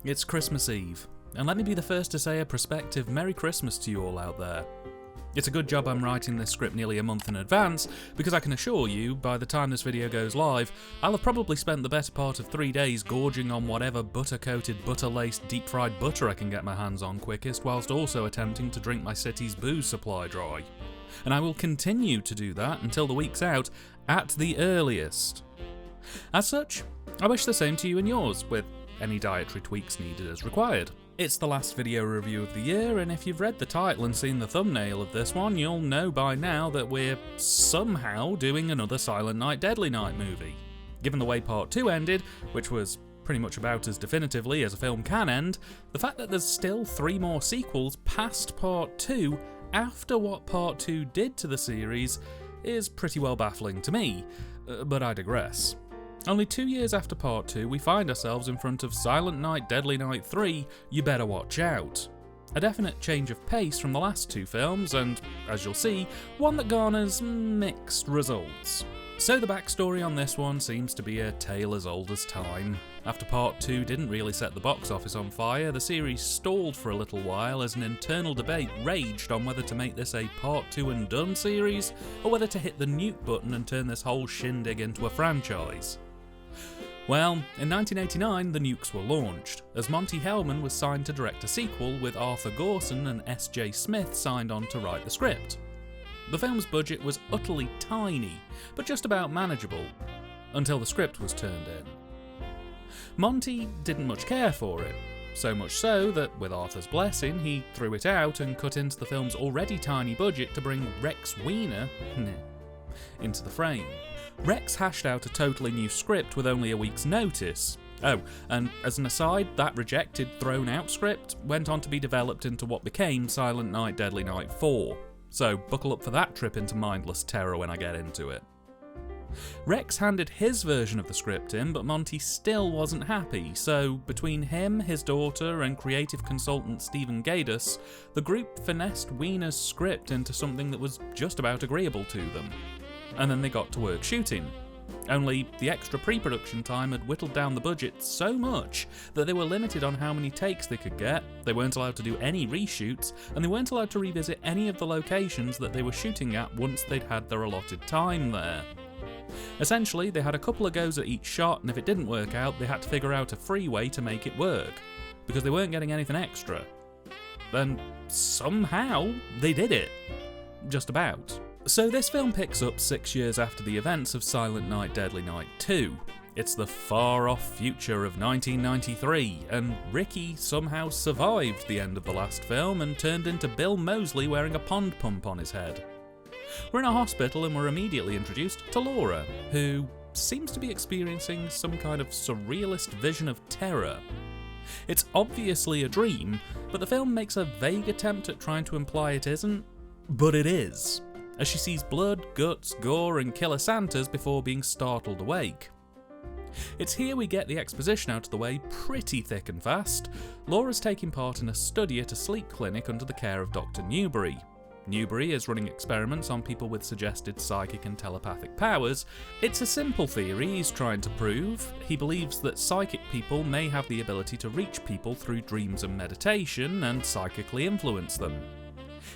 It's Christmas Eve, and let me be the first to say a prospective Merry Christmas to you all out there. It's a good job I'm writing this script nearly a month in advance, because I can assure you, by the time this video goes live, I'll have probably spent the better part of 3 days gorging on whatever butter-coated, butter-laced, deep-fried butter I can get my hands on quickest, whilst also attempting to drink my city's booze supply dry. And I will continue to do that until the week's out, at the earliest. As such, I wish the same to you and yours, with any dietary tweaks needed as required. It's the last video review of the year, and if you've read the title and seen the thumbnail of this one, you'll know by now that we're somehow doing another Silent Night Deadly Night movie. Given the way Part 2 ended, which was pretty much about as definitively as a film can end, the fact that there's still 3 more sequels past Part 2 after what Part 2 did to the series is pretty well baffling to me, but I digress. Only 2 years after Part 2, we find ourselves in front of Silent Night Deadly Night 3, You Better Watch Out. A definite change of pace from the last 2 films, and, as you'll see, one that garners mixed results. So the backstory on this one seems to be a tale as old as time. After Part 2 didn't really set the box office on fire, the series stalled for a little while as an internal debate raged on whether to make this a Part 2 and done series, or whether to hit the nuke button and turn this whole shindig into a franchise. Well, in 1989 the nukes were launched, as Monte Hellman was signed to direct a sequel with Arthur Gorson and S.J. Smith signed on to write the script. The film's budget was utterly tiny, but just about manageable, until the script was turned in. Monte didn't much care for it, so much so that, with Arthur's blessing, he threw it out and cut into the film's already tiny budget to bring Rex Weiner into the frame. Rex hashed out a totally new script with only a week's notice. Oh, and as an aside, that rejected, thrown-out script went on to be developed into what became Silent Night Deadly Night 4. So buckle up for that trip into mindless terror when I get into it. Rex handed his version of the script in, but Monte still wasn't happy, so between him, his daughter, and creative consultant Stephen Gaydos, the group finessed Weiner's script into something that was just about agreeable to them. And then they got to work shooting. Only the extra pre-production time had whittled down the budget so much that they were limited on how many takes they could get, they weren't allowed to do any reshoots, and they weren't allowed to revisit any of the locations that they were shooting at once they'd had their allotted time there. Essentially, they had a couple of goes at each shot, and if it didn't work out, they had to figure out a free way to make it work, because they weren't getting anything extra. And somehow, they did it. Just about. So this film picks up 6 years after the events of Silent Night Deadly Night 2. It's the far-off future of 1993, and Ricky somehow survived the end of the last film and turned into Bill Moseley wearing a pond pump on his head. We're in a hospital and we're immediately introduced to Laura, who seems to be experiencing some kind of surrealist vision of terror. It's obviously a dream, but the film makes a vague attempt at trying to imply it isn't, but it is, as she sees blood, guts, gore, and killer Santas before being startled awake. It's here we get the exposition out of the way pretty thick and fast. Laura's taking part in a study at a sleep clinic under the care of Dr. Newbury. Newbury is running experiments on people with suggested psychic and telepathic powers. It's a simple theory he's trying to prove. He believes that psychic people may have the ability to reach people through dreams and meditation and psychically influence them.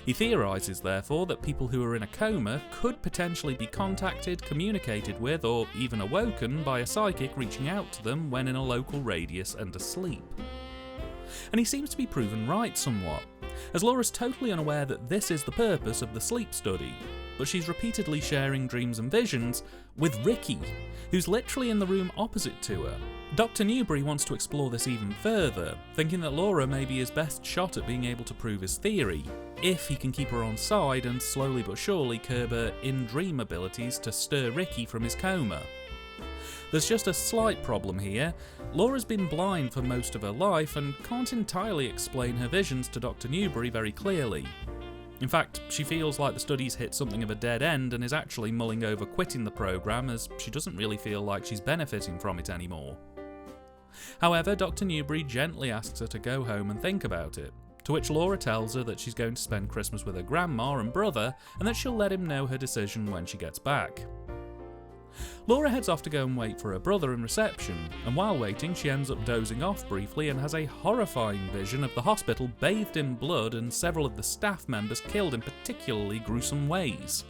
He theorises, therefore, that people who are in a coma could potentially be contacted, communicated with, or even awoken by a psychic reaching out to them when in a local radius and asleep. And he seems to be proven right somewhat, as Laura's totally unaware that this is the purpose of the sleep study, but she's repeatedly sharing dreams and visions with Ricky, who's literally in the room opposite to her. Dr. Newbury wants to explore this even further, thinking that Laura may be his best shot at being able to prove his theory, if he can keep her on side and slowly but surely curb her in-dream abilities to stir Ricky from his coma. There's just a slight problem here. Laura's been blind for most of her life and can't entirely explain her visions to Dr. Newbury very clearly. In fact, she feels like the study's hit something of a dead end and is actually mulling over quitting the programme, as she doesn't really feel like she's benefiting from it anymore. However, Dr. Newbury gently asks her to go home and think about it, to which Laura tells her that she's going to spend Christmas with her grandma and brother, and that she'll let him know her decision when she gets back. Laura heads off to go and wait for her brother in reception, and while waiting she ends up dozing off briefly and has a horrifying vision of the hospital bathed in blood and several of the staff members killed in particularly gruesome ways.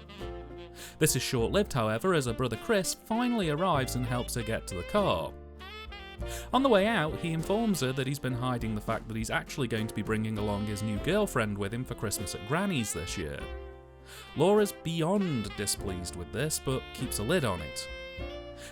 This is short-lived, however, as her brother Chris finally arrives and helps her get to the car. On the way out, he informs her that he's been hiding the fact that he's actually going to be bringing along his new girlfriend with him for Christmas at Granny's this year. Laura's beyond displeased with this, but keeps a lid on it.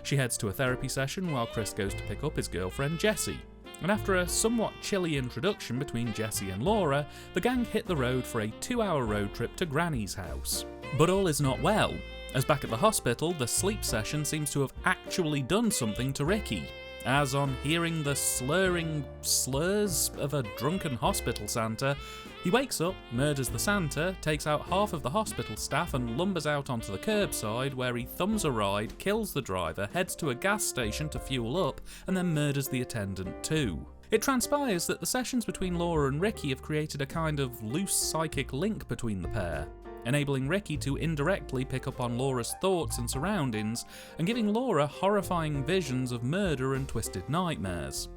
She heads to a therapy session while Chris goes to pick up his girlfriend Jessie, and after a somewhat chilly introduction between Jessie and Laura, the gang hit the road for a 2-hour road trip to Granny's house. But all is not well, as back at the hospital, the sleep session seems to have actually done something to Ricky, as on hearing the slurring slurs of a drunken hospital Santa, he wakes up, murders the Santa, takes out half of the hospital staff and lumbers out onto the curbside where he thumbs a ride, kills the driver, heads to a gas station to fuel up, and then murders the attendant too. It transpires that the sessions between Laura and Ricky have created a kind of loose psychic link between the pair, enabling Ricky to indirectly pick up on Laura's thoughts and surroundings, and giving Laura horrifying visions of murder and twisted nightmares.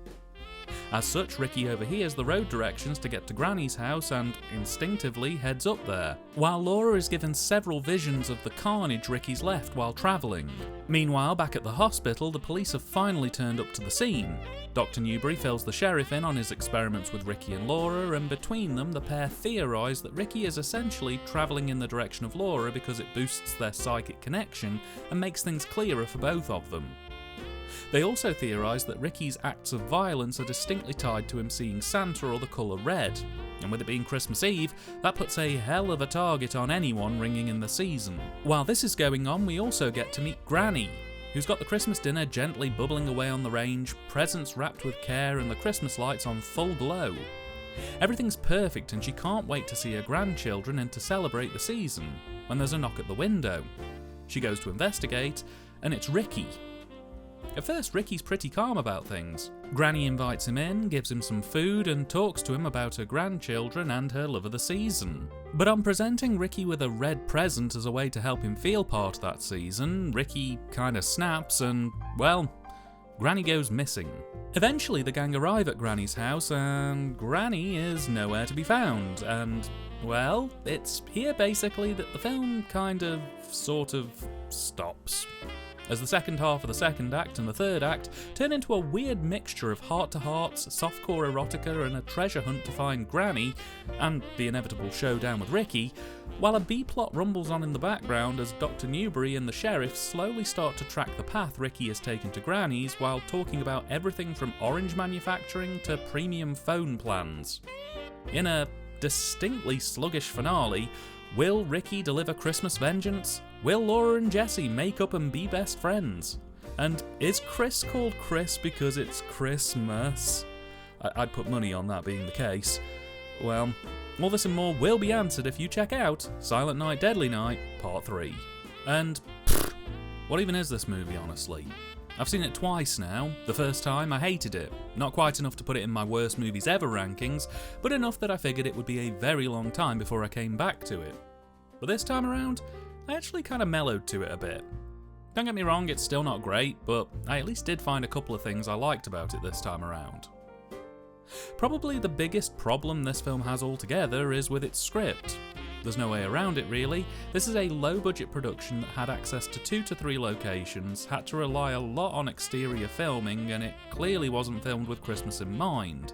As such, Ricky overhears the road directions to get to Granny's house and instinctively heads up there, while Laura is given several visions of the carnage Ricky's left while travelling. Meanwhile, back at the hospital, the police have finally turned up to the scene. Dr. Newbury fills the sheriff in on his experiments with Ricky and Laura, and between them, the pair theorise that Ricky is essentially travelling in the direction of Laura because it boosts their psychic connection and makes things clearer for both of them. They also theorise that Ricky's acts of violence are distinctly tied to him seeing Santa or the colour red, and with it being Christmas Eve, that puts a hell of a target on anyone ringing in the season. While this is going on, we also get to meet Granny, who's got the Christmas dinner gently bubbling away on the range, presents wrapped with care and the Christmas lights on full glow. Everything's perfect and she can't wait to see her grandchildren and to celebrate the season, when there's a knock at the window. She goes to investigate, and it's Ricky. At first, Ricky's pretty calm about things. Granny invites him in, gives him some food, and talks to him about her grandchildren and her love of the season. But on presenting Ricky with a red present as a way to help him feel part of that season, Ricky kinda snaps and, well, Granny goes missing. Eventually, the gang arrive at Granny's house, and Granny is nowhere to be found, and, well, it's here basically that the film sort of stops, as the second half of the second act and the third act turn into a weird mixture of heart-to-hearts, softcore erotica and a treasure hunt to find Granny, and the inevitable showdown with Ricky, while a B-plot rumbles on in the background as Dr. Newbury and the sheriff slowly start to track the path Ricky has taken to Granny's while talking about everything from orange manufacturing to premium phone plans. In a distinctly sluggish finale, will Ricky deliver Christmas vengeance? Will Laura and Jessie make up and be best friends? And is Chris called Chris because it's Christmas? I'd put money on that being the case. Well, all this and more will be answered if you check out Silent Night, Deadly Night, Part 3. And, what even is this movie, honestly? I've seen it twice now. The first time, I hated it. Not quite enough to put it in my worst movies ever rankings, but enough that I figured it would be a very long time before I came back to it. But this time around, I actually kind of mellowed to it a bit. Don't get me wrong, it's still not great, but I at least did find a couple of things I liked about it this time around. Probably the biggest problem this film has altogether is with its script. There's no way around it really. This is a low-budget production that had access to 2 to 3 locations, had to rely a lot on exterior filming, and it clearly wasn't filmed with Christmas in mind.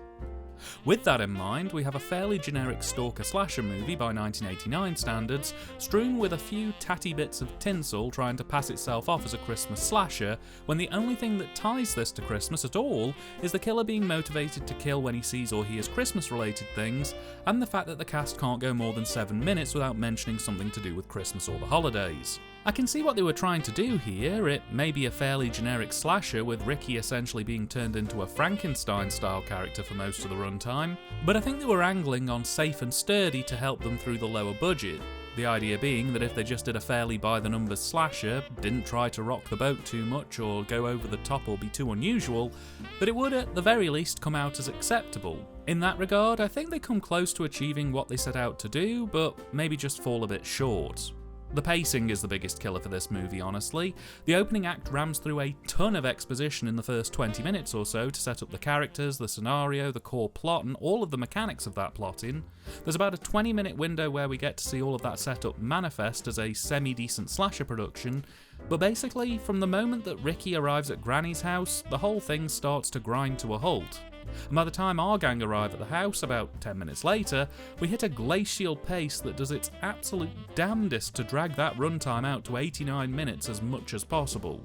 With that in mind, we have a fairly generic stalker slasher movie by 1989 standards, strewn with a few tatty bits of tinsel trying to pass itself off as a Christmas slasher, when the only thing that ties this to Christmas at all is the killer being motivated to kill when he sees or hears Christmas-related things, and the fact that the cast can't go more than 7 minutes without mentioning something to do with Christmas or the holidays. I can see what they were trying to do here. It may be a fairly generic slasher with Ricky essentially being turned into a Frankenstein-style character for most of the runtime, but I think they were angling on safe and sturdy to help them through the lower budget. The idea being that if they just did a fairly by-the-numbers slasher, didn't try to rock the boat too much or go over the top or be too unusual, that it would at the very least come out as acceptable. In that regard, I think they come close to achieving what they set out to do, but maybe just fall a bit short. The pacing is the biggest killer for this movie, honestly. The opening act rams through a ton of exposition in the first 20 minutes or so to set up the characters, the scenario, the core plot, and all of the mechanics of that plotting. There's about a 20-minute window where we get to see all of that setup manifest as a semi-decent slasher production, but basically, from the moment that Ricky arrives at Granny's house, the whole thing starts to grind to a halt. And by the time our gang arrive at the house, about 10 minutes later, we hit a glacial pace that does its absolute damnedest to drag that runtime out to 89 minutes as much as possible.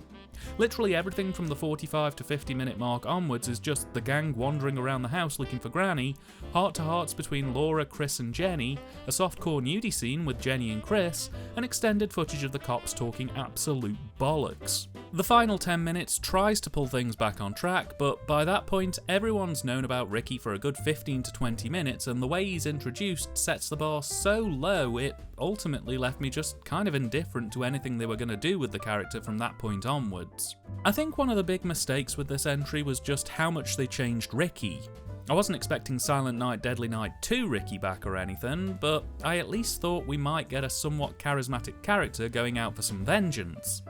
Literally everything from the 45 to 50 minute mark onwards is just the gang wandering around the house looking for Granny, heart-to-hearts between Laura, Chris and Jenny, a softcore nudie scene with Jenny and Chris, and extended footage of the cops talking absolute bollocks. The final 10 minutes tries to pull things back on track, but by that point everyone's known about Ricky for a good 15 to 20 minutes, and the way he's introduced sets the bar so low it ultimately left me just kind of indifferent to anything they were going to do with the character from that point onwards. I think one of the big mistakes with this entry was just how much they changed Ricky. I wasn't expecting Silent Night Deadly Night 2 Ricky back or anything, but I at least thought we might get a somewhat charismatic character going out for some vengeance.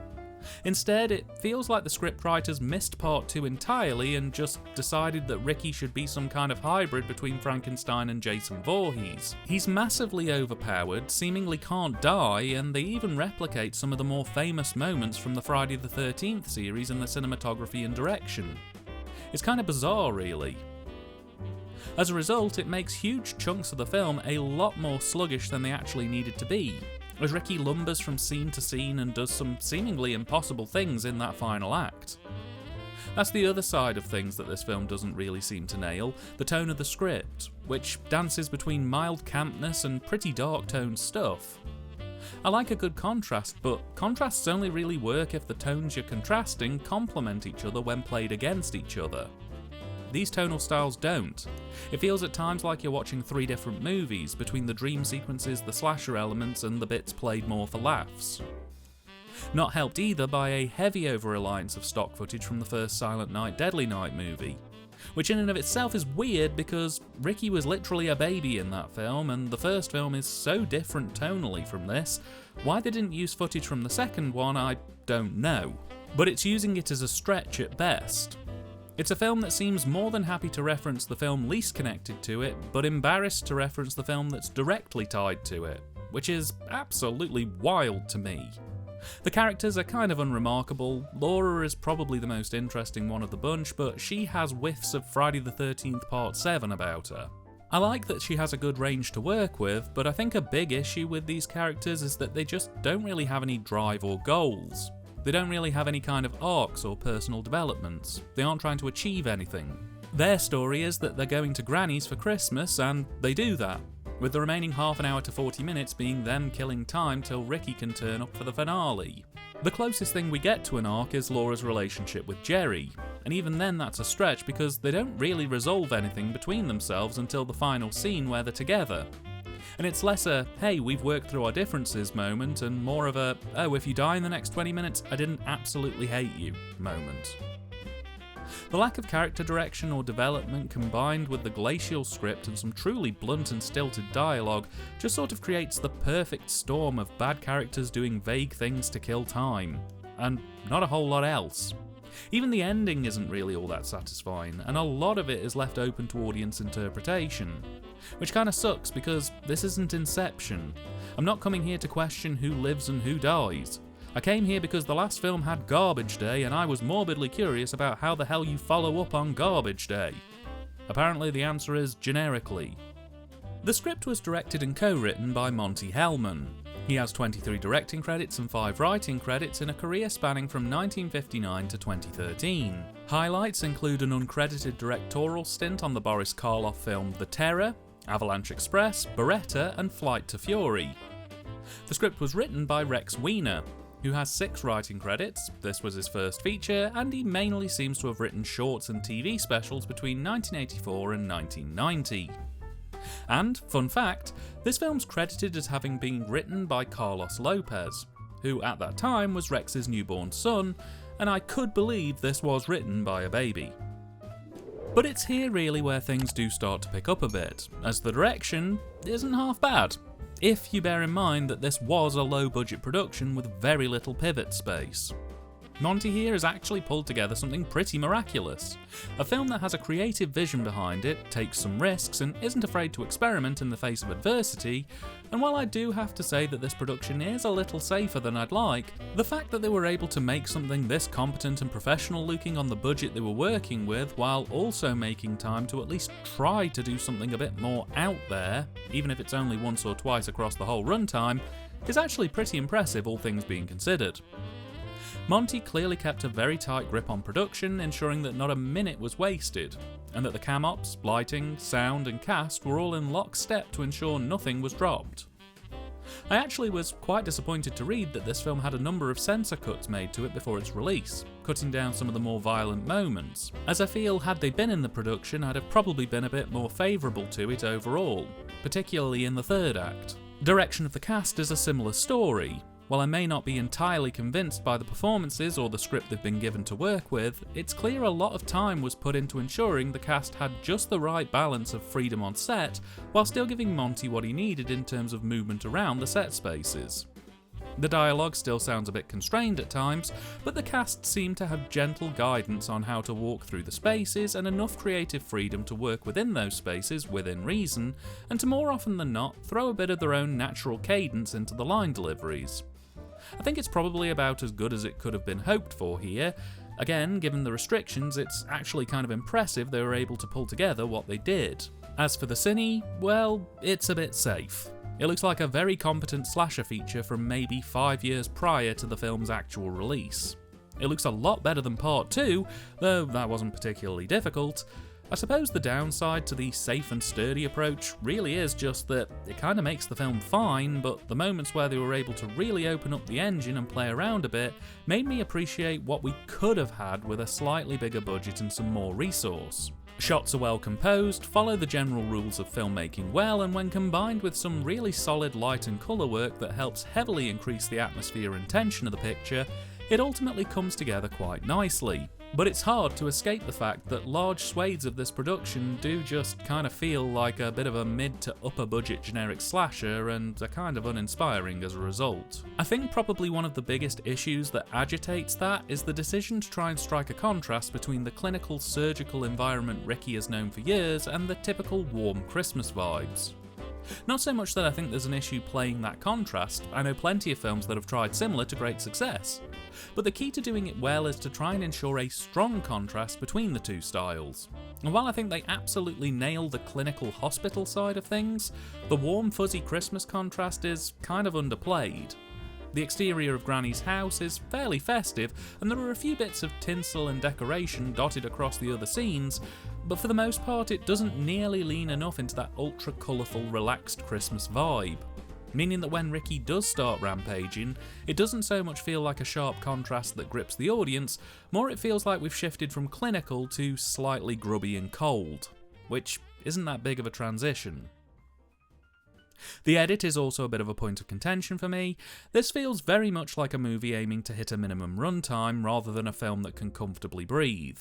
Instead, it feels like the scriptwriters missed part 2 entirely and just decided that Ricky should be some kind of hybrid between Frankenstein and Jason Voorhees. He's massively overpowered, seemingly can't die, and they even replicate some of the more famous moments from the Friday the 13th series in the cinematography and direction. It's kind of bizarre, really. As a result, it makes huge chunks of the film a lot more sluggish than they actually needed to be, as Ricky lumbers from scene to scene and does some seemingly impossible things in that final act. That's the other side of things that this film doesn't really seem to nail, the tone of the script, which dances between mild campness and pretty dark toned stuff. I like a good contrast, but contrasts only really work if the tones you're contrasting complement each other when played against each other. These tonal styles don't. It feels at times like you're watching 3 different movies, between the dream sequences, the slasher elements, and the bits played more for laughs. Not helped either by a heavy over-reliance of stock footage from the first Silent Night Deadly Night movie, which in and of itself is weird because Ricky was literally a baby in that film, and the first film is so different tonally from this. Why they didn't use footage from the second one, I don't know, but it's using it as a stretch at best. It's a film that seems more than happy to reference the film least connected to it, but embarrassed to reference the film that's directly tied to it, which is absolutely wild to me. The characters are kind of unremarkable. Laura is probably the most interesting one of the bunch, but she has whiffs of Friday the 13th Part 7 about her. I like that she has a good range to work with, but I think a big issue with these characters is that they just don't really have any drive or goals. They don't really have any kind of arcs or personal developments. They aren't trying to achieve anything. Their story is that they're going to Granny's for Christmas, and they do that, with the remaining half an hour to 40 minutes being them killing time till Ricky can turn up for the finale. The closest thing we get to an arc is Laura's relationship with Jerry, and even then that's a stretch because they don't really resolve anything between themselves until the final scene where they're together. And it's less a, hey, we've worked through our differences moment, and more of a, oh, if you die in the next 20 minutes, I didn't absolutely hate you moment. The lack of character direction or development combined with the glacial script and some truly blunt and stilted dialogue just sort of creates the perfect storm of bad characters doing vague things to kill time, and not a whole lot else. Even the ending isn't really all that satisfying, and a lot of it is left open to audience interpretation. Which kinda sucks because this isn't Inception. I'm not coming here to question who lives and who dies. I came here because the last film had Garbage Day and I was morbidly curious about how the hell you follow up on Garbage Day. Apparently the answer is generically. The script was directed and co-written by Monte Hellman. He has 23 directing credits and 5 writing credits in a career spanning from 1959 to 2013. Highlights include an uncredited directorial stint on the Boris Karloff film The Terror, Avalanche Express, Beretta, and Flight to Fury. The script was written by Rex Weiner, who has 6 writing credits. This was his first feature, and he mainly seems to have written shorts and TV specials between 1984 and 1990. And, fun fact, this film's credited as having been written by Carlos Lopez, who at that time was Rex's newborn son, and I could believe this was written by a baby. But it's here really where things do start to pick up a bit, as the direction isn't half bad. if you bear in mind that this was a low-budget production with very little pivot space. Monty here has actually pulled together something pretty miraculous. A film that has a creative vision behind it, takes some risks, and isn't afraid to experiment in the face of adversity, and while I do have to say that this production is a little safer than I'd like, the fact that they were able to make something this competent and professional looking on the budget they were working with, while also making time to at least try to do something a bit more out there, even if it's only once or twice across the whole runtime, is actually pretty impressive, all things being considered. Monty clearly kept a very tight grip on production, ensuring that not a minute was wasted, and that the cam ops, lighting, sound and cast were all in lockstep to ensure nothing was dropped. I actually was quite disappointed to read that this film had a number of censor cuts made to it before its release, cutting down some of the more violent moments, as I feel had they been in the production I'd have probably been a bit more favourable to it overall, particularly in the third act. Direction of the cast is a similar story. While I may not be entirely convinced by the performances or the script they've been given to work with, it's clear a lot of time was put into ensuring the cast had just the right balance of freedom on set, while still giving Monty what he needed in terms of movement around the set spaces. The dialogue still sounds a bit constrained at times, but the cast seem to have gentle guidance on how to walk through the spaces and enough creative freedom to work within those spaces within reason, and to more often than not throw a bit of their own natural cadence into the line deliveries. I think it's probably about as good as it could have been hoped for here. Again, given the restrictions, it's actually kind of impressive they were able to pull together what they did. As for the cine, well, it's a bit safe. It looks like a very competent slasher feature from maybe 5 years prior to the film's actual release. It looks a lot better than Part 2, though that wasn't particularly difficult. I suppose the downside to the safe and sturdy approach really is just that it kind of makes the film fine, but the moments where they were able to really open up the engine and play around a bit made me appreciate what we could have had with a slightly bigger budget and some more resource. Shots are well composed, follow the general rules of filmmaking well, and when combined with some really solid light and colour work that helps heavily increase the atmosphere and tension of the picture, it ultimately comes together quite nicely. But it's hard to escape the fact that large swathes of this production do just kind of feel like a bit of a mid to upper budget generic slasher and are kind of uninspiring as a result. I think probably one of the biggest issues that agitates that is the decision to try and strike a contrast between the clinical surgical environment Ricky has known for years and the typical warm Christmas vibes. Not so much that I think there's an issue playing that contrast, I know plenty of films that have tried similar to great success. But the key to doing it well is to try and ensure a strong contrast between the two styles. And while I think they absolutely nail the clinical hospital side of things, the warm fuzzy Christmas contrast is kind of underplayed. The exterior of Granny's house is fairly festive, and there are a few bits of tinsel and decoration dotted across the other scenes, but for the most part it doesn't nearly lean enough into that ultra colourful, relaxed Christmas vibe. Meaning that when Ricky does start rampaging, it doesn't so much feel like a sharp contrast that grips the audience, more it feels like we've shifted from clinical to slightly grubby and cold, which isn't that big of a transition. The edit is also a bit of a point of contention for me. This feels very much like a movie aiming to hit a minimum runtime rather than a film that can comfortably breathe.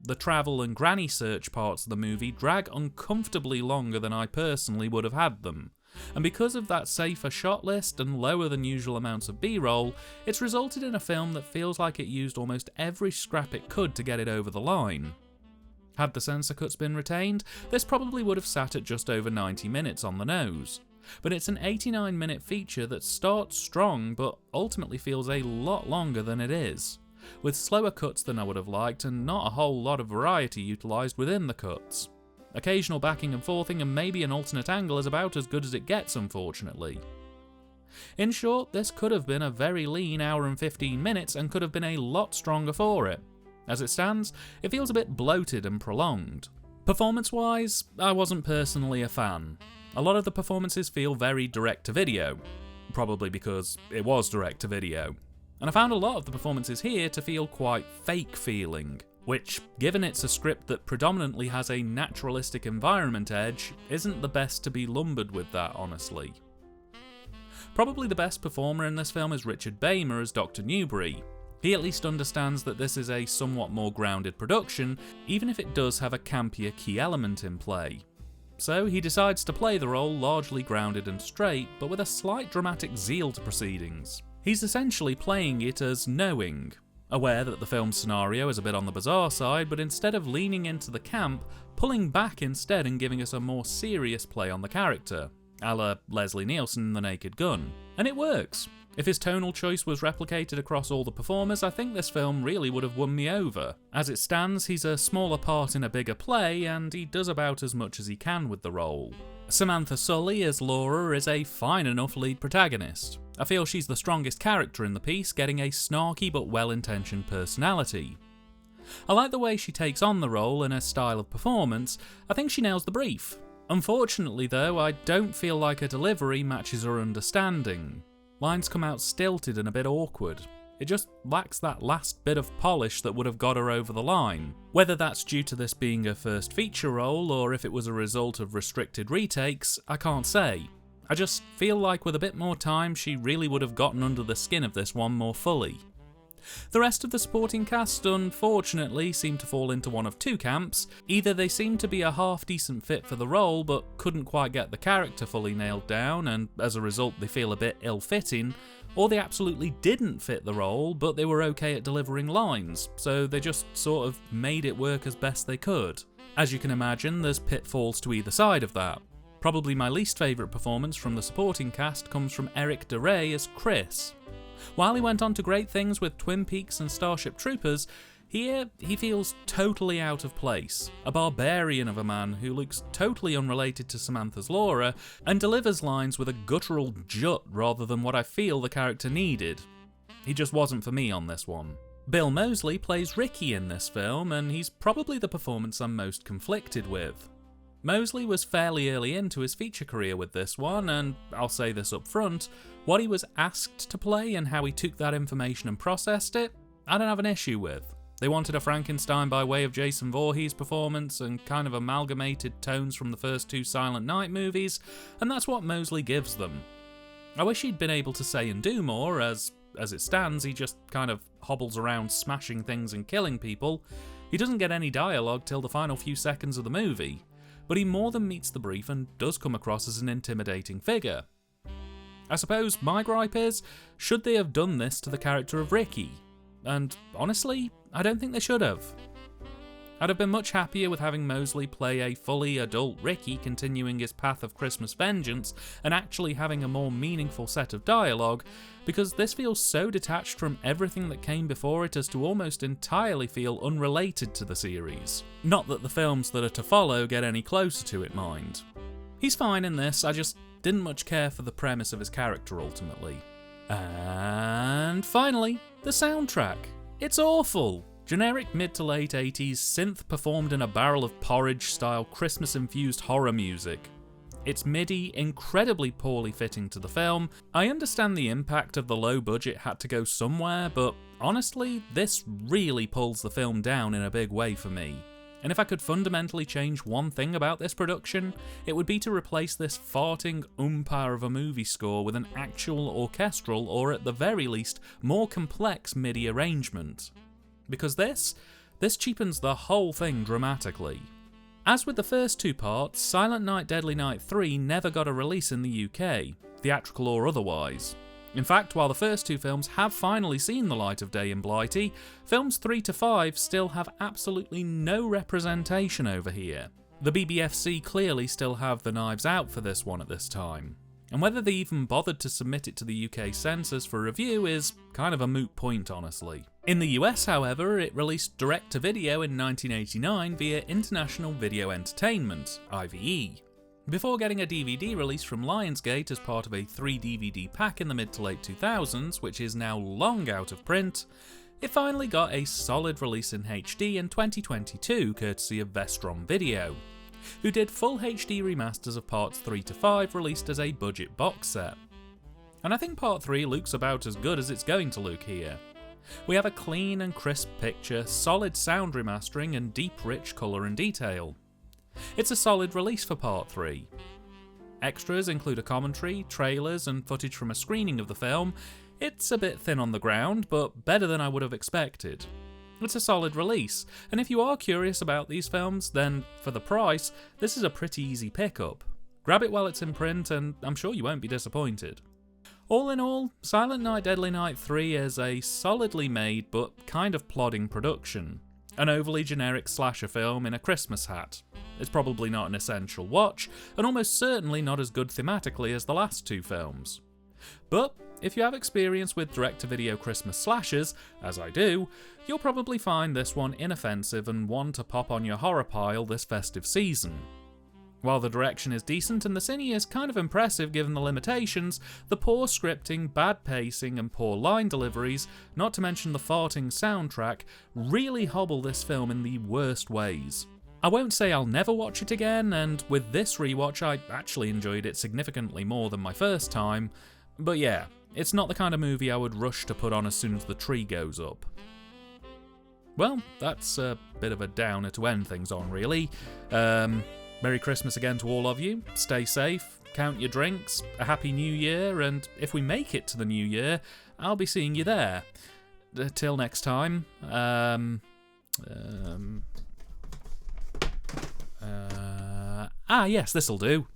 The travel and granny search parts of the movie drag uncomfortably longer than I personally would have had them, and because of that safer shot list and lower than usual amounts of B-roll, it's resulted in a film that feels like it used almost every scrap it could to get it over the line. Had the censor cuts been retained, this probably would have sat at just over 90 minutes on the nose. But it's an 89-minute feature that starts strong but ultimately feels a lot longer than it is, with slower cuts than I would have liked and not a whole lot of variety utilised within the cuts. Occasional backing and forthing and maybe an alternate angle is about as good as it gets, unfortunately. In short, this could have been a very lean hour and 15 minutes and could have been a lot stronger for it. As it stands, it feels a bit bloated and prolonged. Performance-wise, I wasn't personally a fan. A lot of the performances feel very direct-to-video, probably because it was direct-to-video. And I found a lot of the performances here to feel quite fake-feeling, which, given it's a script that predominantly has a naturalistic environment edge, isn't the best to be lumbered with that, honestly. Probably the best performer in this film is Richard Beymer as Dr. Newbury. He at least understands that this is a somewhat more grounded production, even if it does have a campier key element in play. so he decides to play the role largely grounded and straight, but with a slight dramatic zeal to proceedings. He's essentially playing it as knowing, aware that the film's scenario is a bit on the bizarre side, but instead of leaning into the camp, pulling back instead and giving us a more serious play on the character, a la Leslie Nielsen in The Naked Gun. And it works. If his tonal choice was replicated across all the performers, I think this film really would have won me over. As it stands, he's a smaller part in a bigger play, and he does about as much as he can with the role. Samantha Sully as Laura is a fine enough lead protagonist. I feel she's the strongest character in the piece, getting a snarky but well-intentioned personality. I like the way she takes on the role and her style of performance. I think she nails the brief. Unfortunately though, I don't feel like her delivery matches her understanding. Lines come out stilted and a bit awkward. It just lacks that last bit of polish that would have got her over the line. Whether that's due to this being her first feature role, or if it was a result of restricted retakes, I can't say. I just feel like with a bit more time, she really would have gotten under the skin of this one more fully. The rest of the supporting cast, unfortunately, seem to fall into one of two camps. Either they seem to be a half-decent fit for the role, but couldn't quite get the character fully nailed down, and as a result they feel a bit ill-fitting, or they absolutely didn't fit the role, but they were okay at delivering lines, so they just sort of made it work as best they could. As you can imagine, there's pitfalls to either side of that. Probably my least favourite performance from the supporting cast comes from Eric DeRay as Chris. While he went on to great things with Twin Peaks and Starship Troopers, here he feels totally out of place, a barbarian of a man who looks totally unrelated to Samantha's Laura and delivers lines with a guttural jut rather than what I feel the character needed. He just wasn't for me on this one. Bill Moseley plays Ricky in this film, and he's probably the performance I'm most conflicted with. Moseley was fairly early into his feature career with this one, and I'll say this up front, what he was asked to play and how he took that information and processed it, I don't have an issue with. They wanted a Frankenstein by way of Jason Voorhees performance and kind of amalgamated tones from the first two Silent Night movies, and that's what Moseley gives them. I wish he'd been able to say and do more, as it stands he just kind of hobbles around smashing things and killing people. He doesn't get any dialogue till the final few seconds of the movie, but he more than meets the brief and does come across as an intimidating figure. I suppose my gripe is, should they have done this to the character of Ricky? And honestly, I don't think they should have. I'd have been much happier with having Moseley play a fully adult Ricky continuing his path of Christmas vengeance and actually having a more meaningful set of dialogue, because this feels so detached from everything that came before it as to almost entirely feel unrelated to the series. Not that the films that are to follow get any closer to it, mind. He's fine in this, I just didn't much care for the premise of his character ultimately. And finally, the soundtrack. It's awful! Generic mid to late 80s synth performed in a barrel of porridge style Christmas infused horror music. It's MIDI, incredibly poorly fitting to the film. I understand the impact of the low budget had to go somewhere, but honestly, this really pulls the film down in a big way for me. And if I could fundamentally change one thing about this production, it would be to replace this farting umpire of a movie score with an actual orchestral, or at the very least, more complex MIDI arrangement. Because this cheapens the whole thing dramatically. As with the first two parts, Silent Night Deadly Night 3 never got a release in the UK, theatrical or otherwise. In fact, while the first two films have finally seen the light of day in Blighty, films 3 to 5 still have absolutely no representation over here. The BBFC clearly still have the knives out for this one at this time. And whether they even bothered to submit it to the UK censors for review is kind of a moot point, honestly. In the US, however, it released direct-to-video in 1989 via International Video Entertainment, IVE. Before getting a DVD release from Lionsgate as part of a 3-DVD pack in the mid to late 2000s, which is now long out of print, it finally got a solid release in HD in 2022 courtesy of Vestron Video, who did full HD remasters of parts 3 to 5 released as a budget box set. And I think part 3 looks about as good as it's going to look here. We have a clean and crisp picture, solid sound remastering and deep rich colour and detail. It's a solid release for part 3. Extras include a commentary, trailers and footage from a screening of the film. It's a bit thin on the ground, but better than I would have expected. It's a solid release, and if you are curious about these films, then for the price, this is a pretty easy pickup. Grab it while it's in print, and I'm sure you won't be disappointed. All in all, Silent Night Deadly Night 3 is a solidly made but kind of plodding production. An overly generic slasher film in a Christmas hat. It's probably not an essential watch, and almost certainly not as good thematically as the last two films. But if you have experience with direct-to-video Christmas slashers, as I do, you'll probably find this one inoffensive and one to pop on your horror pile this festive season. While the direction is decent and the cine is kind of impressive given the limitations, the poor scripting, bad pacing and poor line deliveries, not to mention the farting soundtrack, really hobble this film in the worst ways. I won't say I'll never watch it again, and with this rewatch I actually enjoyed it significantly more than my first time, but yeah, it's not the kind of movie I would rush to put on as soon as the tree goes up. Well, that's a bit of a downer to end things on, really. Merry Christmas again to all of you, stay safe, count your drinks, a happy new year, and if we make it to the new year, I'll be seeing you there. Till next time, yes, this'll do.